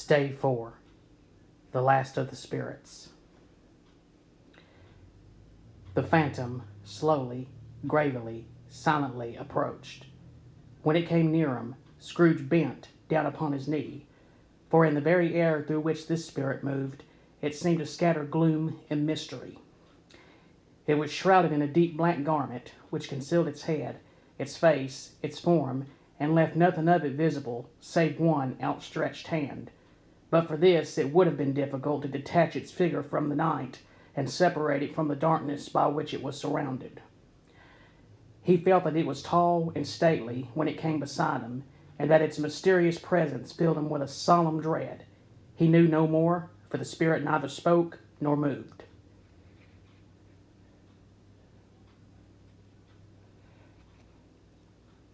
Stave 4. The Last of the Spirits. The phantom slowly, gravely, silently approached. When it came near him, Scrooge bent down upon his knee, for in the very air through which this spirit moved, it seemed to scatter gloom and mystery. It was shrouded in a deep black garment, which concealed its head, its face, its form, and left nothing of it visible, save one outstretched hand. But for this, it would have been difficult to detach its figure from the night and separate it from the darkness by which it was surrounded. He felt that it was tall and stately when it came beside him, and that its mysterious presence filled him with a solemn dread. He knew no more, for the spirit neither spoke nor moved.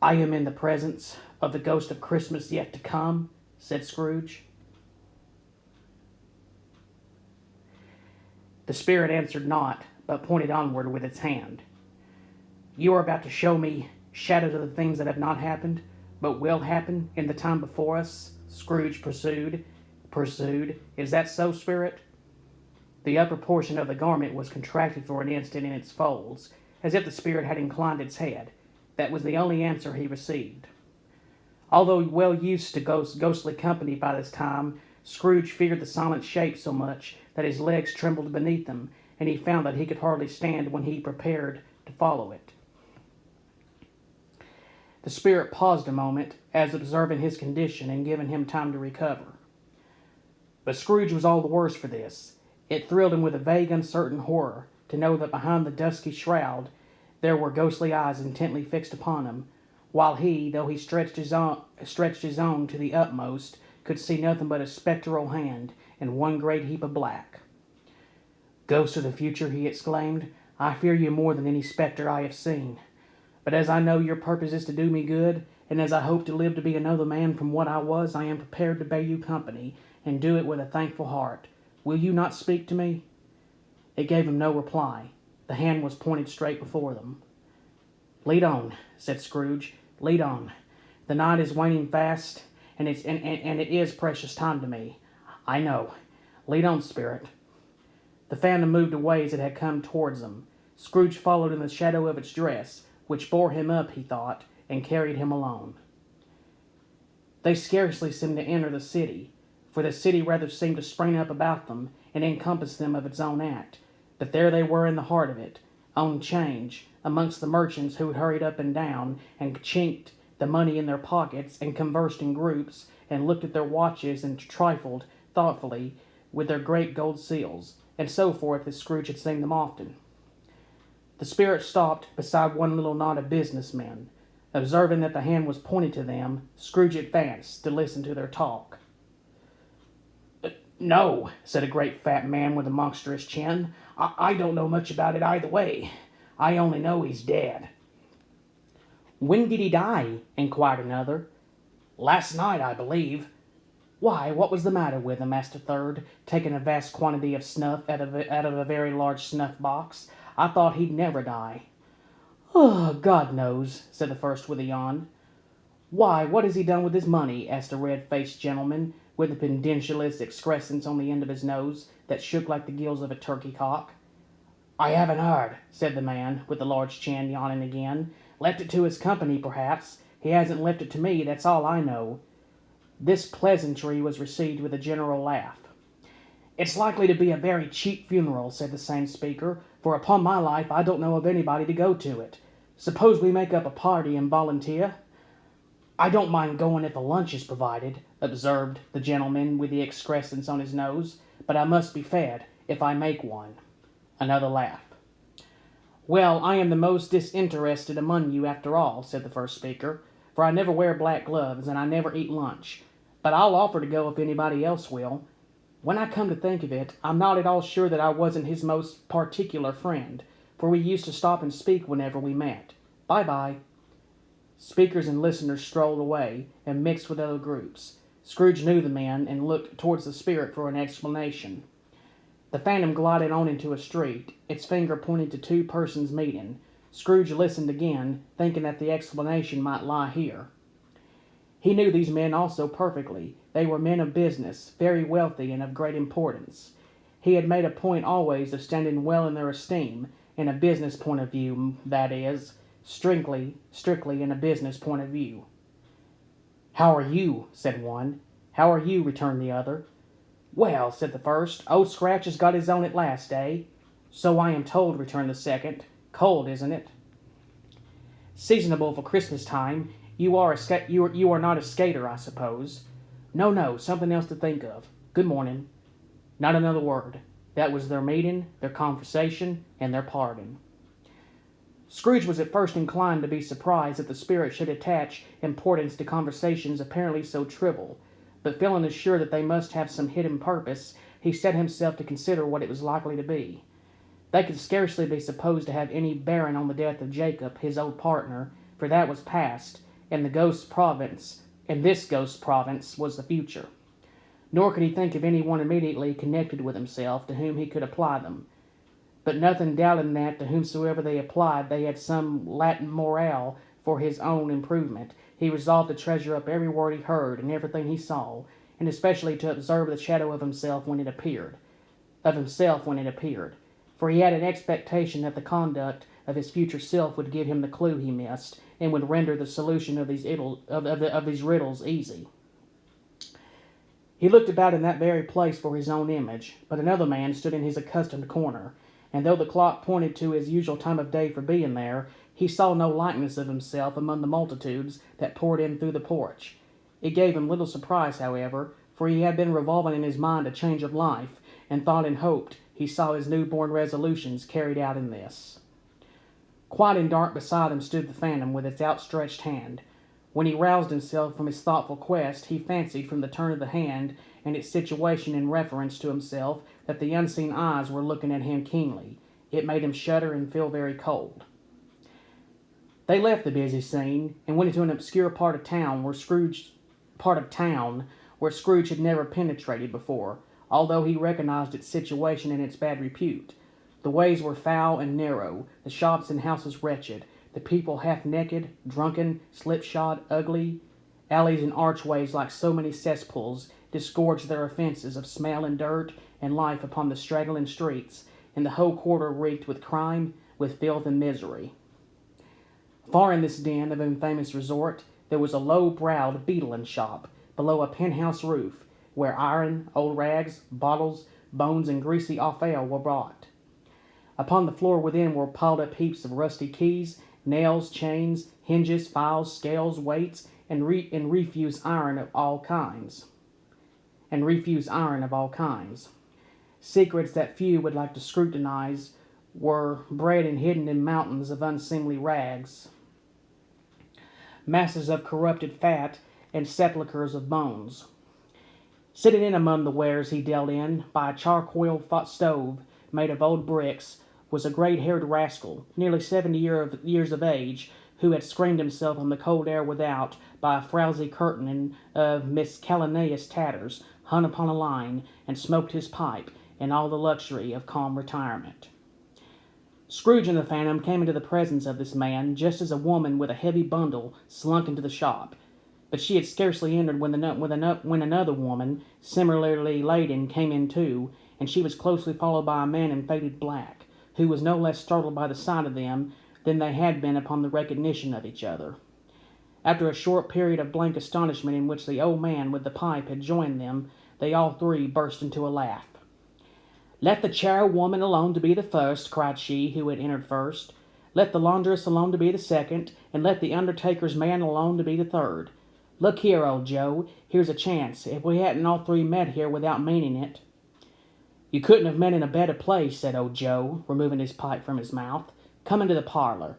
"I am in the presence of the ghost of Christmas yet to come," said Scrooge. The spirit answered not, but pointed onward with its hand. "You are about to show me shadows of the things that have not happened, but will happen in the time before us," Scrooge pursued. "Is that so, spirit?" The upper portion of the garment was contracted for an instant in its folds, as if the spirit had inclined its head. That was the only answer he received. Although well used to ghostly company by this time, Scrooge feared the silent shape so much that his legs trembled beneath him, and he found that he could hardly stand when he prepared to follow it. The spirit paused a moment, as observing his condition and giving him time to recover. But Scrooge was all the worse for this. It thrilled him with a vague, uncertain horror to know that behind the dusky shroud there were ghostly eyes intently fixed upon him, while he, though he stretched his own to the utmost, could see nothing but a spectral hand and one great heap of black. "Ghost of the future," he exclaimed, "I fear you more than any spectre I have seen. But as I know your purpose is to do me good, and as I hope to live to be another man from what I was, I am prepared to bear you company, and do it with a thankful heart. Will you not speak to me?" It gave him no reply. The hand was pointed straight before them. "Lead on," said Scrooge. "Lead on. The night is waning fast, and it is precious time to me. I know. Lead on, spirit." The phantom moved away as it had come towards them. Scrooge followed in the shadow of its dress, which bore him up, he thought, and carried him alone. They scarcely seemed to enter the city, for the city rather seemed to spring up about them and encompass them of its own act. But there they were in the heart of it, on 'change, amongst the merchants who hurried up and down, and chinked the money in their pockets, and conversed in groups, and looked at their watches, and trifled thoughtfully with their great gold seals, and so forth, as Scrooge had seen them often. The spirit stopped beside one little knot of businessmen. Observing that the hand was pointed to them, Scrooge advanced to listen to their talk. "No," said a great fat man with a monstrous chin. I don't know much about it either way. I only know he's dead." "When did he die?" inquired another. "Last night, I believe." "Why, what was the matter with him?" asked a third, taking a vast quantity of snuff out of a very large snuff-box. "I thought he'd never die." "Oh, God knows," said the first with a yawn. "Why, what has he done with his money?" asked a red-faced gentleman with a pendulous excrescence on the end of his nose that shook like the gills of a turkey-cock. "I haven't heard," said the man with the large chin, yawning again. "Left it to his company, perhaps. He hasn't left it to me, that's all I know." This pleasantry was received with a general laugh. "It's likely to be a very cheap funeral," said the same speaker, "for upon my life I don't know of anybody to go to it. Suppose we make up a party and volunteer?" "I don't mind going if a lunch is provided," observed the gentleman with the excrescence on his nose, "but I must be fed if I make one." Another laugh. "Well, I am the most disinterested among you after all," said the first speaker, "for I never wear black gloves and I never eat lunch. But I'll offer to go if anybody else will. When I come to think of it, I'm not at all sure that I wasn't his most particular friend, for we used to stop and speak whenever we met. Bye-bye." Speakers and listeners strolled away and mixed with other groups. Scrooge knew the men and looked towards the spirit for an explanation. The phantom glided on into a street, its finger pointing to two persons meeting. Scrooge listened again, thinking that the explanation might lie here. He knew these men also perfectly. They were men of business, very wealthy and of great importance. He had made a point always of standing well in their esteem, in a business point of view, that is, strictly in a business point of view. "How are you?" said one. "How are you?" returned the other. "Well," said the first, "Old Scratch has got his own at last, eh?" "So I am told," returned the second. "Cold, isn't it?" "Seasonable for Christmas time. You are not a skater, I suppose?" "No, no, something else to think of. Good morning." Not another word. That was their meeting, their conversation, and their parting. Scrooge was at first inclined to be surprised that the spirit should attach importance to conversations apparently so trivial, but feeling assured that they must have some hidden purpose, he set himself to consider what it was likely to be. They could scarcely be supposed to have any bearing on the death of Jacob, his old partner, for that was past, and this ghost province was the future. Nor could he think of any one immediately connected with himself to whom he could apply them. But nothing doubting that to whomsoever they applied they had some latent morale for his own improvement, he resolved to treasure up every word he heard and everything he saw, and especially to observe the shadow of himself when it appeared. For he had an expectation that the conduct of his future self would give him the clue he missed, and would render the solution of these riddles easy. He looked about in that very place for his own image, but another man stood in his accustomed corner, and though the clock pointed to his usual time of day for being there, he saw no likeness of himself among the multitudes that poured in through the porch. It gave him little surprise, however, for he had been revolving in his mind a change of life, and thought and hoped he saw his new-born resolutions carried out in this. Quiet and dark beside him stood the phantom with its outstretched hand. When he roused himself from his thoughtful quest, he fancied from the turn of the hand and its situation in reference to himself that the unseen eyes were looking at him keenly. It made him shudder and feel very cold. They left the busy scene and went into an obscure part of town where Scrooge had never penetrated before, although he recognized its situation and its bad repute. The ways were foul and narrow, the shops and houses wretched, the people half-naked, drunken, slipshod, ugly. Alleys and archways, like so many cesspools, disgorged their offences of smell and dirt and life upon the straggling streets, and the whole quarter reeked with crime, with filth and misery. Far in this den of infamous resort, there was a low-browed beetling shop, below a penthouse roof, where iron, old rags, bottles, bones, and greasy offal were bought. Upon the floor within were piled up heaps of rusty keys, nails, chains, hinges, files, scales, weights, and refuse iron of all kinds. Secrets that few would like to scrutinize were bred and hidden in mountains of unseemly rags, masses of corrupted fat, and sepulchres of bones. Sitting in among the wares he dealt in, by a charcoal stove made of old bricks, was a great-haired rascal, nearly 70 years of age, who had screened himself on the cold air without by a frowsy curtain of miscellaneous tatters hung upon a line, and smoked his pipe in all the luxury of calm retirement. Scrooge and the Phantom came into the presence of this man just as a woman with a heavy bundle slunk into the shop, but she had scarcely entered when another woman, similarly laden, came in too, and she was closely followed by a man in faded black, who was no less startled by the sight of them than they had been upon the recognition of each other. After a short period of blank astonishment in which the old man with the pipe had joined them, they all three burst into a laugh. "Let the charwoman alone to be the first," cried she who had entered first. "Let the laundress alone to be the second, and let the undertaker's man alone to be the third. Look here, old Joe, here's a chance, if we hadn't all three met here without meaning it." "You couldn't have met in a better place," said old Joe, removing his pipe from his mouth. "Come into the parlor.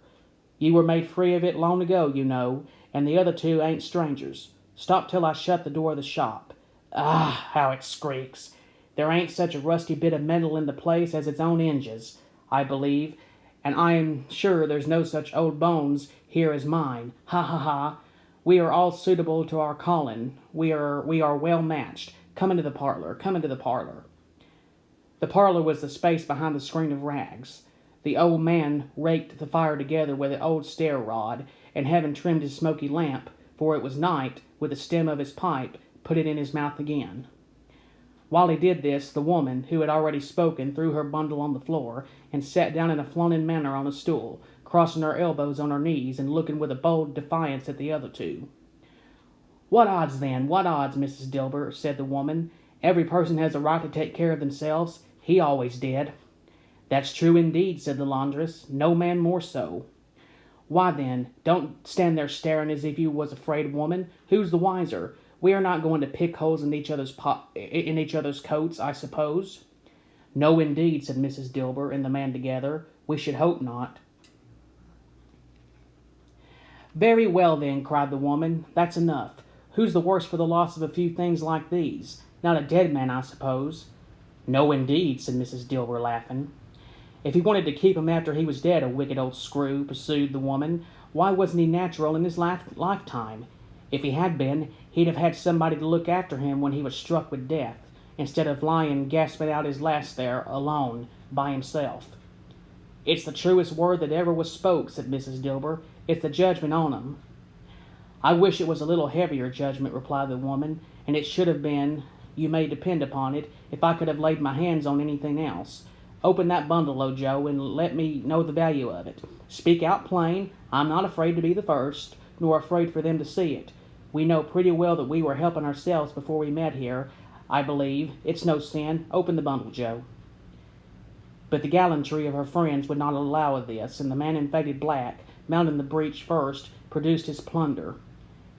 You were made free of it long ago, you know, and the other two ain't strangers. Stop till I shut the door of the shop. Ah, how it squeaks! There ain't such a rusty bit of metal in the place as its own hinges, I believe, and I am sure there's no such old bones here as mine. Ha, ha, ha! We are all suitable to our calling. We are well matched. Come into the parlor. Come into the parlor." The parlor was the space behind the screen of rags. The old man raked the fire together with an old stair rod, and having trimmed his smoky lamp, for it was night, with the stem of his pipe, put it in his mouth again. While he did this, the woman, who had already spoken, threw her bundle on the floor, and sat down in a flaunting manner on a stool, crossing her elbows on her knees, and looking with a bold defiance at the other two. "What odds, then? What odds, Mrs. Dilber?" said the woman. "Every person has a right to take care of themselves. He always did." "That's true indeed," said the laundress. "No man more so." "Why, then, don't stand there staring as if you was afraid, woman. Who's the wiser? We are not going to pick holes in each other's coats, I suppose." "No, indeed," said Mrs. Dilber and the man together. "We should hope not." "Very well, then," cried the woman. "That's enough. Who's the worse for the loss of a few things like these? Not a dead man, I suppose." "No, indeed," said Mrs. Dilber, laughing. "If he wanted to keep him after he was dead, a wicked old screw," pursued the woman, "why wasn't he natural in his lifetime? If he had been, he'd have had somebody to look after him when he was struck with death, instead of lying gasping out his last there, alone, by himself." "It's the truest word that ever was spoke," said Mrs. Dilber. "It's the judgment on him." "I wish it was a little heavier judgment," replied the woman, "and it should have been, you may depend upon it, if I could have laid my hands on anything else. Open that bundle, O Joe, and let me know the value of it. Speak out plain. I'm not afraid to be the first, nor afraid for them to see it. We know pretty well that we were helping ourselves before we met here, I believe. It's no sin. Open the bundle, Joe." But the gallantry of her friends would not allow of this, and the man in faded black, mounting the breech first, produced his plunder.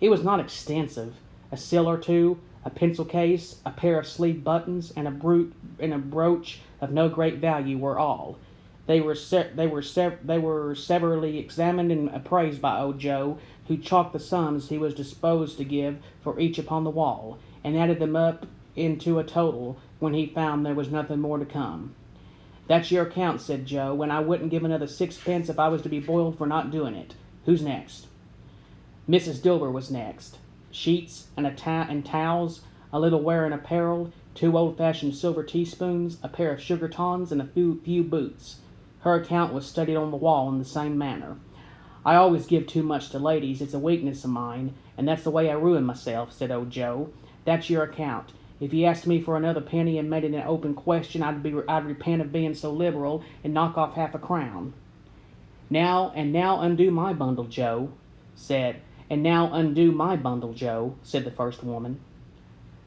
It was not extensive. A seal or two, a pencil case, a pair of sleeve buttons, and a brooch of no great value were all. They were severally examined and appraised by old Joe, who chalked the sums he was disposed to give for each upon the wall, and added them up into a total when he found there was nothing more to come. "That's your account," said Joe, "and I wouldn't give another sixpence if I was to be boiled for not doing it. Who's next?" Mrs. Dilber was next. Sheets and towels, a little wearing apparel, 2 old-fashioned silver teaspoons, a pair of sugar tongs, and a few boots. Her account was studied on the wall in the same manner. "I always give too much to ladies. It's a weakness of mine, and that's the way I ruin myself," said old Joe. "That's your account. If you asked me for another penny and made it an open question, I'd repent of being so liberal and knock off half a crown." Now undo my bundle, Joe," said the first woman.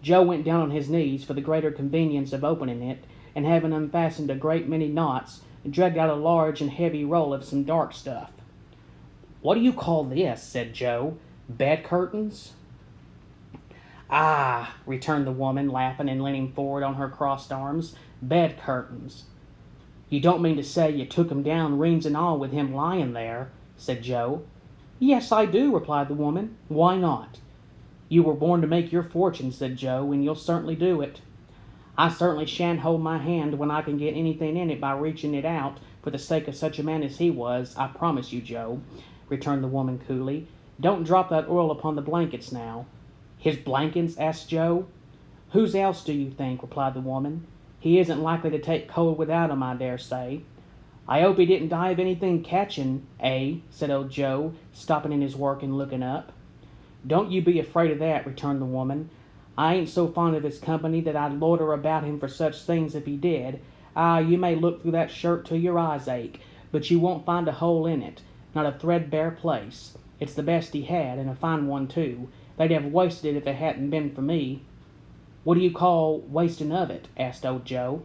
Joe went down on his knees for the greater convenience of opening it, and having unfastened a great many knots, dragged out a large and heavy roll of some dark stuff. "What do you call this?" said Joe. "Bed curtains?" "Ah," returned the woman, laughing and leaning forward on her crossed arms. "Bed curtains." "You don't mean to say you took him down, reins and all, with him lying there?" said Joe. "Yes, I do," replied the woman. "Why not?" "You were born to make your fortune," said Joe, "and you'll certainly do it." "I certainly shan't hold my hand when I can get anything in it by reaching it out for the sake of such a man as he was, I promise you, Joe," returned the woman coolly. "Don't drop that oil upon the blankets now." "His blankets?" asked Joe. "Whose else do you think?" replied the woman. "He isn't likely to take cold without 'em, I dare say." "I hope he didn't die of anything catching, eh?" said old Joe, stopping in his work and looking up. "Don't you be afraid of that," returned the woman. "I ain't so fond of his company that I'd loiter about him for such things if he did. Ah, you may look through that shirt till your eyes ache, but you won't find a hole in it, not a threadbare place. It's the best he had, and a fine one too. They'd have wasted it if it hadn't been for me." "What do you call wasting of it?" asked old Joe.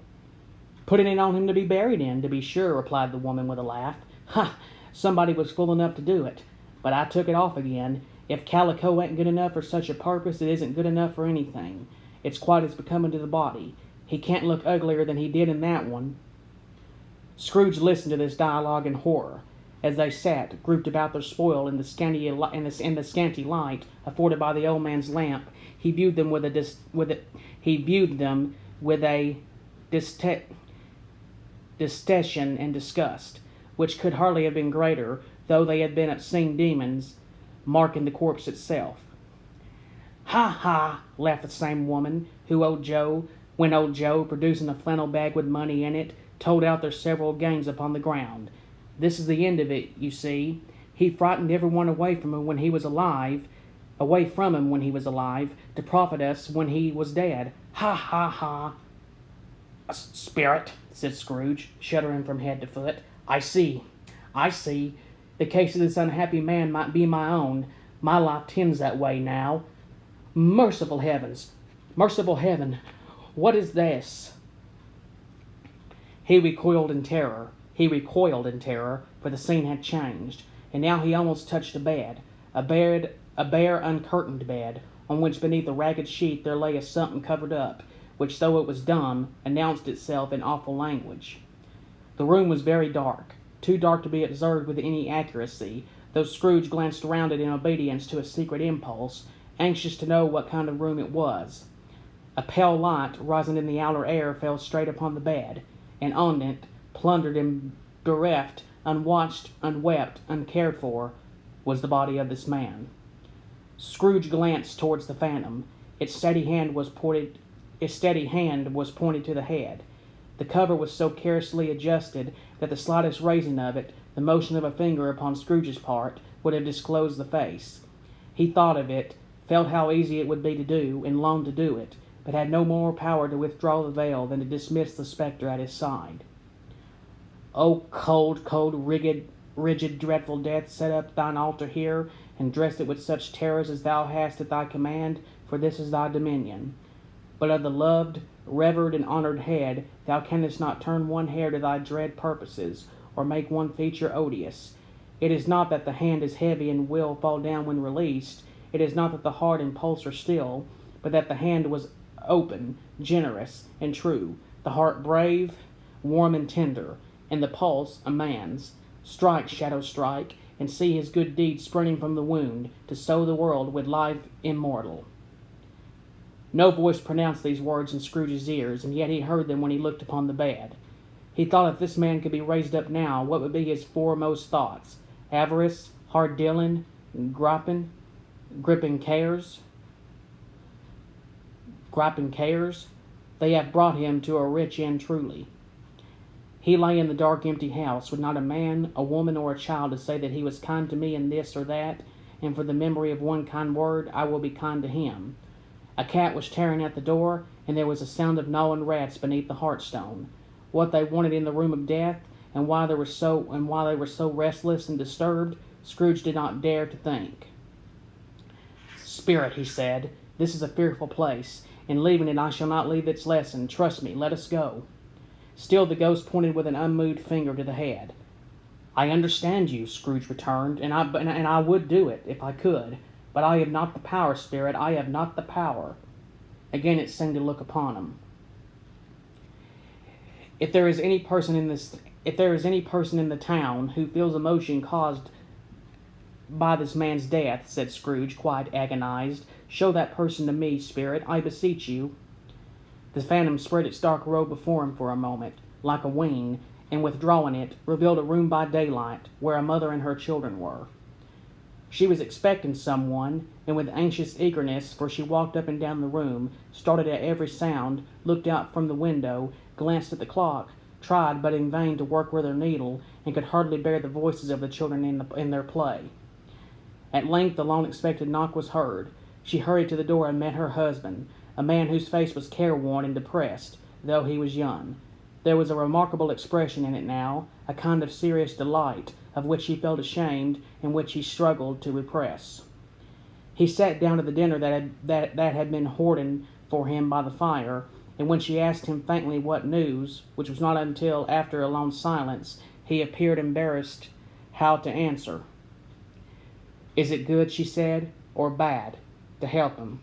"Putting it on him to be buried in, to be sure," replied the woman with a laugh. "Ha! Somebody was fool enough to do it, but I took it off again. If calico ain't good enough for such a purpose, it isn't good enough for anything. It's quite as becoming to the body. He can't look uglier than he did in that one." Scrooge listened to this dialogue in horror. As they sat, grouped about their spoil in the scanty light afforded by the old man's lamp, he viewed them with a disdain and disgust, which could hardly have been greater, though they had been seen demons marking the corpse itself. "Ha, ha!" laughed the same woman, when old Joe, producing a flannel bag with money in it, told out their several gains upon the ground. "This is the end of it, you see. He frightened everyone away from him when he was alive. away from him when he was alive, to profit us when he was dead. Ha, ha, ha. Spirit, said Scrooge, shuddering from head to foot. I see. The case of this unhappy man might be my own. My life tends that way now. Merciful heavens! Merciful heaven! What is this? He recoiled in terror, for the scene had changed, and now he almost touched a bed, a bare uncurtained bed, on which beneath a ragged sheet there lay a something covered up, which, though it was dumb, announced itself in awful language. The room was very dark, too dark to be observed with any accuracy, though Scrooge glanced around it in obedience to a secret impulse, anxious to know what kind of room it was. A pale light, rising in the outer air, fell straight upon the bed, and on it, plundered and bereft, unwatched, unwept, uncared for, was the body of this man. Scrooge glanced towards the phantom. Its steady hand was pointed to the head. The cover was so carelessly adjusted that the slightest raising of it, the motion of a finger upon Scrooge's part, would have disclosed the face. He thought of it, felt how easy it would be to do, and longed to do it, but had no more power to withdraw the veil than to dismiss the spectre at his side. O cold, rigid, dreadful death, set up thine altar here, and dress it with such terrors as thou hast at thy command, for this is thy dominion. But of the loved, revered, and honored head, thou canst not turn one hair to thy dread purposes, or make one feature odious. It is not that the hand is heavy and will fall down when released. It is not that the heart and pulse are still, but that the hand was open, generous, and true, the heart brave, warm, and tender, and the pulse a man's. Strike, shadow, strike, and see his good deed springing from the wound, to sow the world with life immortal. No voice pronounced these words in Scrooge's ears, and yet he heard them when he looked upon the bed. He thought if this man could be raised up now, what would be his foremost thoughts? Avarice, hard dealing, gripping cares. They have brought him to a rich end truly. He lay in the dark, empty house, with not a man, a woman, or a child to say that he was kind to me in this or that, and for the memory of one kind word, I will be kind to him. A cat was tearing at the door, and there was a sound of gnawing rats beneath the hearthstone. What they wanted in the room of death, and why they were so restless and disturbed, Scrooge did not dare to think. Spirit, he said, this is a fearful place. In leaving it, I shall not leave its lesson. Trust me, let us go. Still the ghost pointed with an unmoved finger to the head. I understand you, Scrooge returned, and I would do it, if I could. But I have not the power, Spirit, I have not the power. Again it seemed to look upon him. If there is any person in the town who feels emotion caused by this man's death, said Scrooge, quite agonized, show that person to me, Spirit, I beseech you. The phantom spread its dark robe before him for a moment, like a wing, and withdrawing it, revealed a room by daylight, where a mother and her children were. She was expecting someone, and with anxious eagerness, for she walked up and down the room, started at every sound, looked out from the window, glanced at the clock, tried but in vain to work with her needle, and could hardly bear the voices of the children in their play. At length the long-expected knock was heard. She hurried to the door and met her husband, a man whose face was careworn and depressed, though he was young. There was a remarkable expression in it now, a kind of serious delight, of which he felt ashamed, and which he struggled to repress. He sat down to the dinner that had been hoarded for him by the fire, and when she asked him faintly what news, which was not until after a long silence, he appeared embarrassed how to answer. Is it good, she said, or bad, to help him?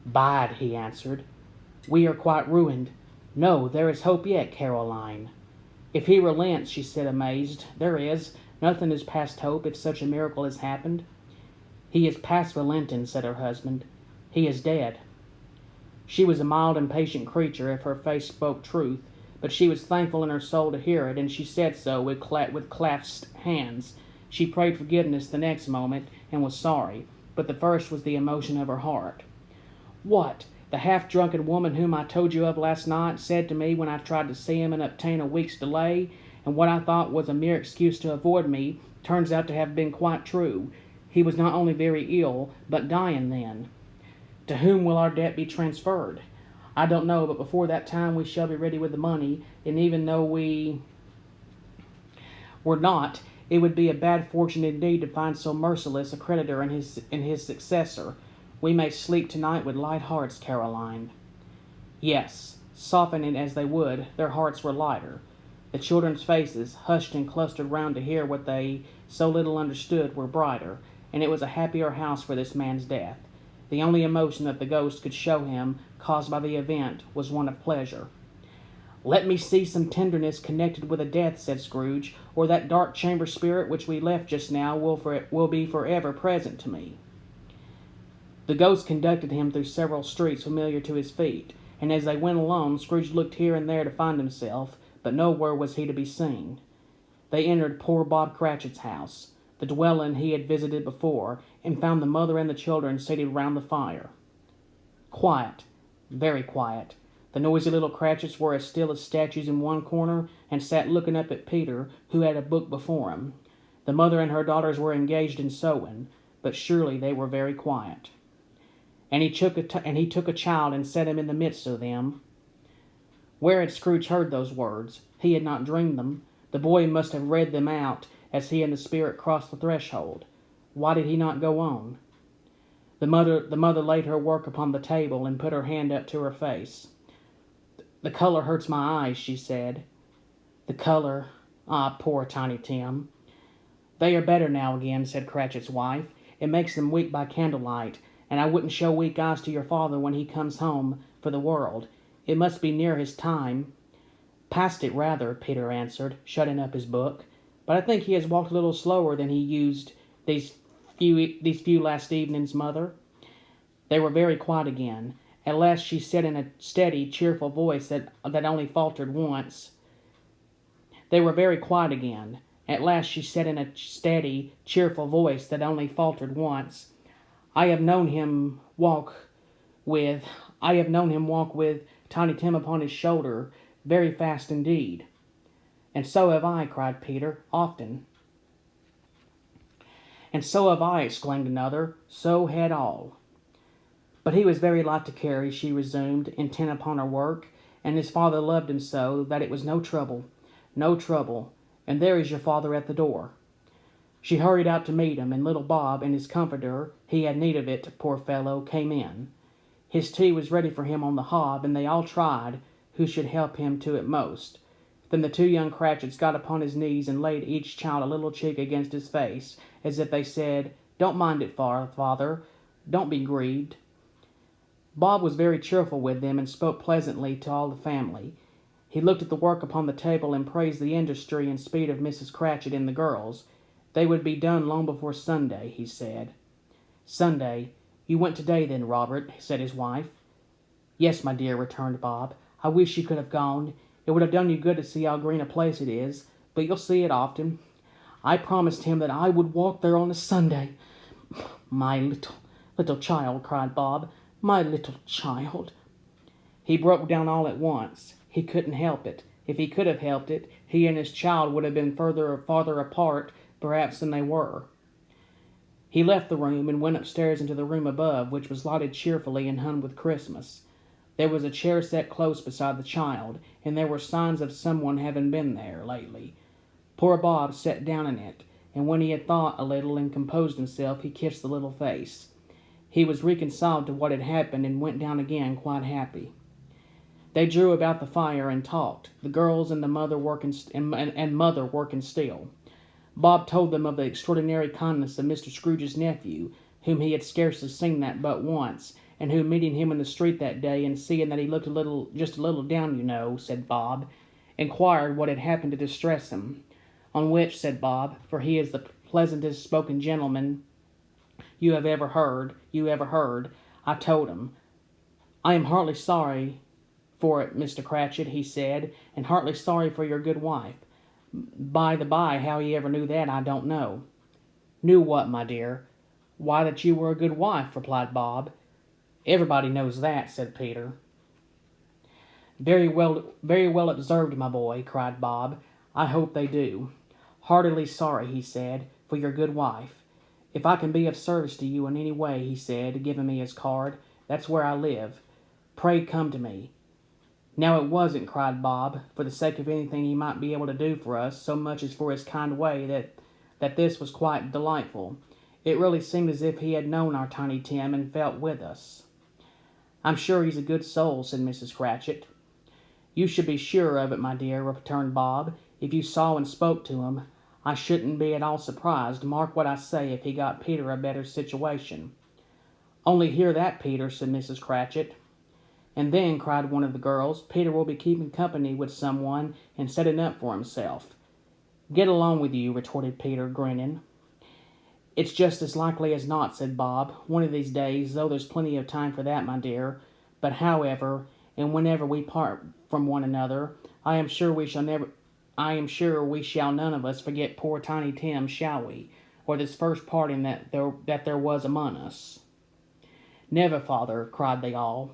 Bad, he answered. We are quite ruined. No, there is hope yet, Caroline. If he relents, she said, amazed. There is. Nothing is past hope if such a miracle has happened. He is past relenting, said her husband. He is dead. She was a mild and patient creature, if her face spoke truth, but she was thankful in her soul to hear it, and she said so with clasped hands. She prayed forgiveness the next moment, and was sorry, but the first was the emotion of her heart. What? The half-drunken woman whom I told you of last night said to me when I tried to see him and obtain a week's delay, and what I thought was a mere excuse to avoid me, turns out to have been quite true. He was not only very ill, but dying then. To whom will our debt be transferred? I don't know, but before that time we shall be ready with the money, and even though we were not, it would be a bad fortune indeed to find so merciless a creditor in his successor. We may sleep tonight with light hearts, Caroline. Yes, soften it as they would, their hearts were lighter. The children's faces, hushed and clustered round to hear what they so little understood, were brighter, and it was a happier house for this man's death. The only emotion that the ghost could show him, caused by the event, was one of pleasure. Let me see some tenderness connected with a death, said Scrooge, or that dark chamber spirit which we left just now will be forever present to me. The ghost conducted him through several streets familiar to his feet, and as they went along, Scrooge looked here and there to find himself, but nowhere was he to be seen. They entered poor Bob Cratchit's house, the dwelling he had visited before, and found the mother and the children seated round the fire. Quiet, very quiet. The noisy little Cratchits were as still as statues in one corner, and sat looking up at Peter, who had a book before him. The mother and her daughters were engaged in sewing, but surely they were very quiet. And he took a child and set him in the midst of them. Where had Scrooge heard those words? He had not dreamed them. The boy must have read them out as he and the spirit crossed the threshold. Why did he not go on? The mother laid her work upon the table and put her hand up to her face. The color hurts my eyes, she said. The color, poor Tiny Tim. They are better now again, said Cratchit's wife. It makes them weak by candlelight, and I wouldn't show weak eyes to your father when he comes home for the world. It must be near his time. Past it, rather, Peter answered, shutting up his book. But I think he has walked a little slower than he used these few last evenings, Mother. They were very quiet again. At last she said in a steady, cheerful voice that only faltered once. They were very quiet again. At last she said in a steady, cheerful voice that only faltered once, I have known him walk with Tiny Tim upon his shoulder, very fast indeed. And so have I, cried Peter, often. And so have I, exclaimed another. So had all. But he was very light to carry, she resumed, intent upon her work, and his father loved him so that it was no trouble, and there is your father at the door. She hurried out to meet him, and little Bob and his comforter, he had need of it, poor fellow, came in. His tea was ready for him on the hob, and they all tried who should help him to it most. Then the two young Cratchits got upon his knees and laid each child a little cheek against his face, as if they said, Don't mind it, father, don't be grieved. Bob was very cheerful with them, and spoke pleasantly to all the family. He looked at the work upon the table, and praised the industry and speed of Mrs. Cratchit and the girls. They would be done long before Sunday, he said. Sunday? You went today, then, Robert, said his wife. Yes, my dear, returned Bob. I wish you could have gone. It would have done you good to see how green a place it is, but you'll see it often. I promised him that I would walk there on a Sunday. My little child, cried Bob. My little child. He broke down all at once. He couldn't help it. If he could have helped it, he and his child would have been farther apart, perhaps, than they were. He left the room and went upstairs into the room above, which was lighted cheerfully and hung with Christmas. There was a chair set close beside the child, and there were signs of someone having been there lately. Poor Bob sat down in it, and when he had thought a little and composed himself, he kissed the little face. He was reconciled to what had happened and went down again quite happy. They drew about the fire and talked, the girls and the mother working still. Bob told them of the extraordinary kindness of Mr. Scrooge's nephew, whom he had scarcely seen that but once, and who, meeting him in the street that day, and seeing that he looked just a little down, you know, said Bob, inquired what had happened to distress him. On which, said Bob, for he is the pleasantest spoken gentleman you ever heard, I told him. I am heartily sorry for it, Mr. Cratchit, he said, and heartily sorry for your good wife. By the by, how he ever knew that, I don't know. Knew what, my dear? Why, that you were a good wife, replied Bob. Everybody knows that, said Peter. Very well observed, my boy, cried Bob. I hope they do. Heartily sorry, he said, for your good wife. "If I can be of service to you in any way," he said, giving me his card, "that's where I live. Pray come to me." "Now it wasn't," cried Bob, "for the sake of anything he might be able to do for us, so much as for his kind way, that this was quite delightful. It really seemed as if he had known our Tiny Tim and felt with us." "I'm sure he's a good soul," said Mrs. Cratchit. "You should be sure of it, my dear," returned Bob. "If you saw and spoke to him, I shouldn't be at all surprised, mark what I say, if he got Peter a better situation." "Only hear that, Peter," said Mrs. Cratchit. "And then," cried one of the girls, "Peter will be keeping company with someone and setting up for himself." "Get along with you," retorted Peter, grinning. "It's just as likely as not," said Bob. "One of these days, though there's plenty of time for that, my dear. But however, and whenever we part from one another, I am sure we shall none of us forget poor Tiny Tim, shall we? Or this first parting that there was among us." "Never, father," cried they all.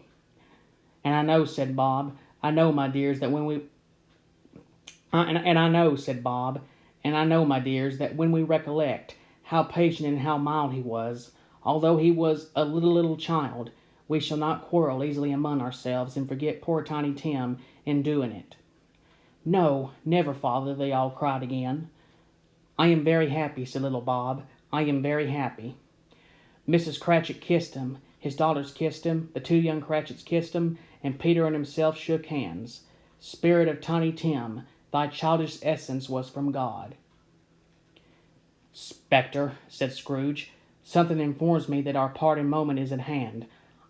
"And I know," said Bob, "I know, my dears, that when we recollect how patient and how mild he was, although he was a little child, we shall not quarrel easily among ourselves and forget poor Tiny Tim in doing it." "No, never, father," they all cried again. "I am very happy," said little Bob. "I am very happy." Mrs. Cratchit kissed him, his daughters kissed him, the two young Cratchits kissed him, and Peter and himself shook hands. "Spirit of Tiny Tim, thy childish essence was from God." "Spectre," said Scrooge, "something informs me that our parting moment is at hand.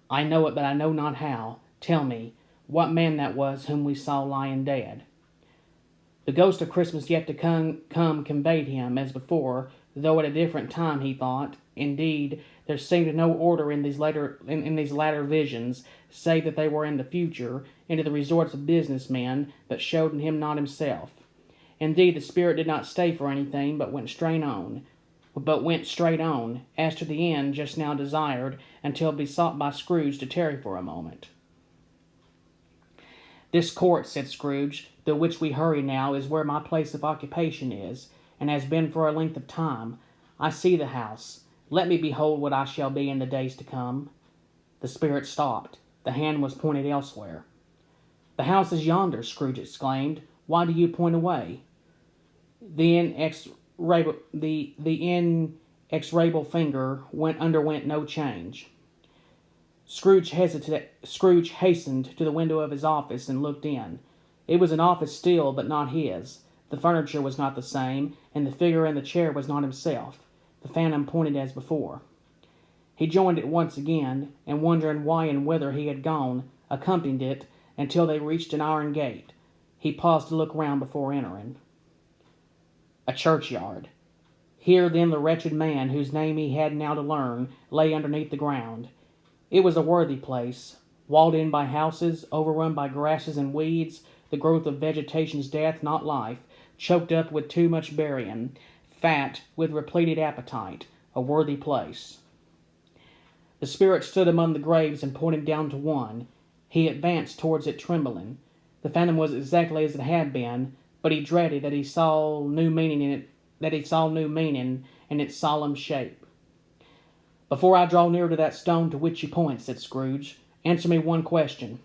I know it, but I know not how. Tell me, what man that was whom we saw lying dead?" The ghost of Christmas yet to come conveyed him, as before, though at a different time, he thought. Indeed, there seemed no order in these latter visions, save that they were in the future, into the resorts of business men, but showed him not himself. Indeed, the spirit did not stay for anything, but went straight on, as to the end just now desired, until besought by Scrooge to tarry for a moment. "This court," said Scrooge, "through which we hurry now, is where my place of occupation is, and has been for a length of time. I see the house. Let me behold what I shall be in the days to come." The spirit stopped. The hand was pointed elsewhere. "The house is yonder," Scrooge exclaimed. "Why do you point away?" The inexorable finger underwent no change. Scrooge hastened to the window of his office and looked in. It was an office still, but not his. The furniture was not the same, and the figure in the chair was not himself. The phantom pointed as before. He joined it once again, and wondering why and whither he had gone, accompanied it until they reached an iron gate. He paused to look round before entering. A churchyard. Here then the wretched man, whose name he had now to learn, lay underneath the ground. It was a worthy place, walled in by houses, overrun by grasses and weeds, the growth of vegetation's death, not life, choked up with too much burying, fat with repleted appetite, a worthy place. The spirit stood among the graves and pointed down to one. He advanced towards it trembling. The phantom was exactly as it had been, but he dreaded that he saw new meaning in its solemn shape. "Before I draw near to that stone to which you point," said Scrooge, "answer me one question.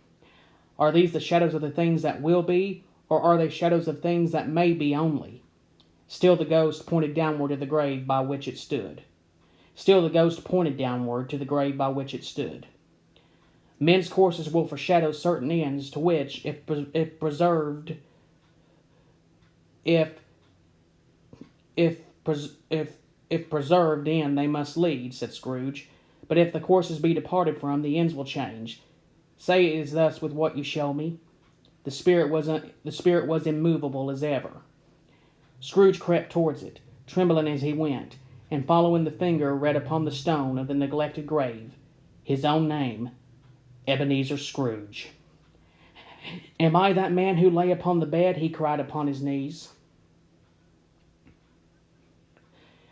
Are these the shadows of the things that will be, or are they shadows of things that may be only?" Still the ghost pointed downward to the grave by which it stood. Men's courses will foreshadow certain ends to which, if preserved in, they must lead," said Scrooge. "But if the courses be departed from, the ends will change. Say it is thus with what you show me." The spirit was immovable as ever. Scrooge crept towards it, trembling as he went, and following the finger read upon the stone of the neglected grave his own name, Ebenezer Scrooge. "Am I that man who lay upon the bed?" he cried upon his knees.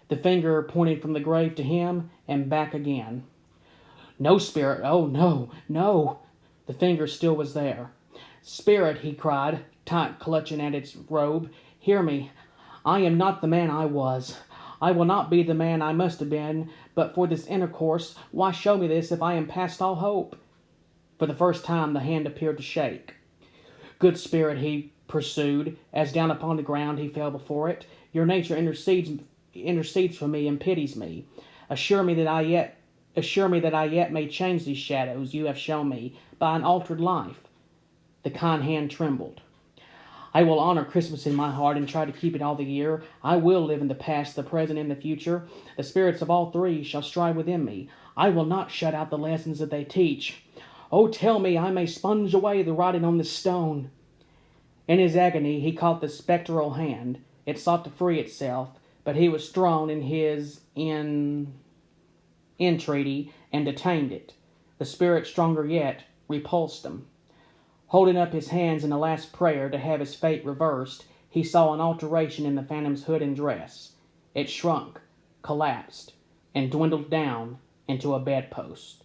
The finger pointed from the grave to him and back again. "No, spirit, oh, no, no!" The finger still was there. "Spirit," he cried, tight clutching at its robe, "hear me. I am not the man I was. I will not be the man I must have been, but for this intercourse. Why show me this if I am past all hope? For the first time the hand appeared to shake. Good spirit, he pursued, as down upon the ground he fell before it, your nature intercedes for me and pities me. Assure me that I yet may change these shadows you have shown me by an altered life. The kind hand trembled. I will honor Christmas in my heart and try to keep it all the year. I will live in the past, the present, and the future. The spirits of all three shall strive within me. I will not shut out the lessons that they teach. Oh, tell me I may sponge away the writing on this stone. In his agony he caught the spectral hand. It sought to free itself, but he was strong in his entreaty and detained it. The spirit, stronger yet, repulsed him. Holding up his hands in a last prayer to have his fate reversed, he saw an alteration in the phantom's hood and dress. It shrunk, collapsed, and dwindled down into a bedpost.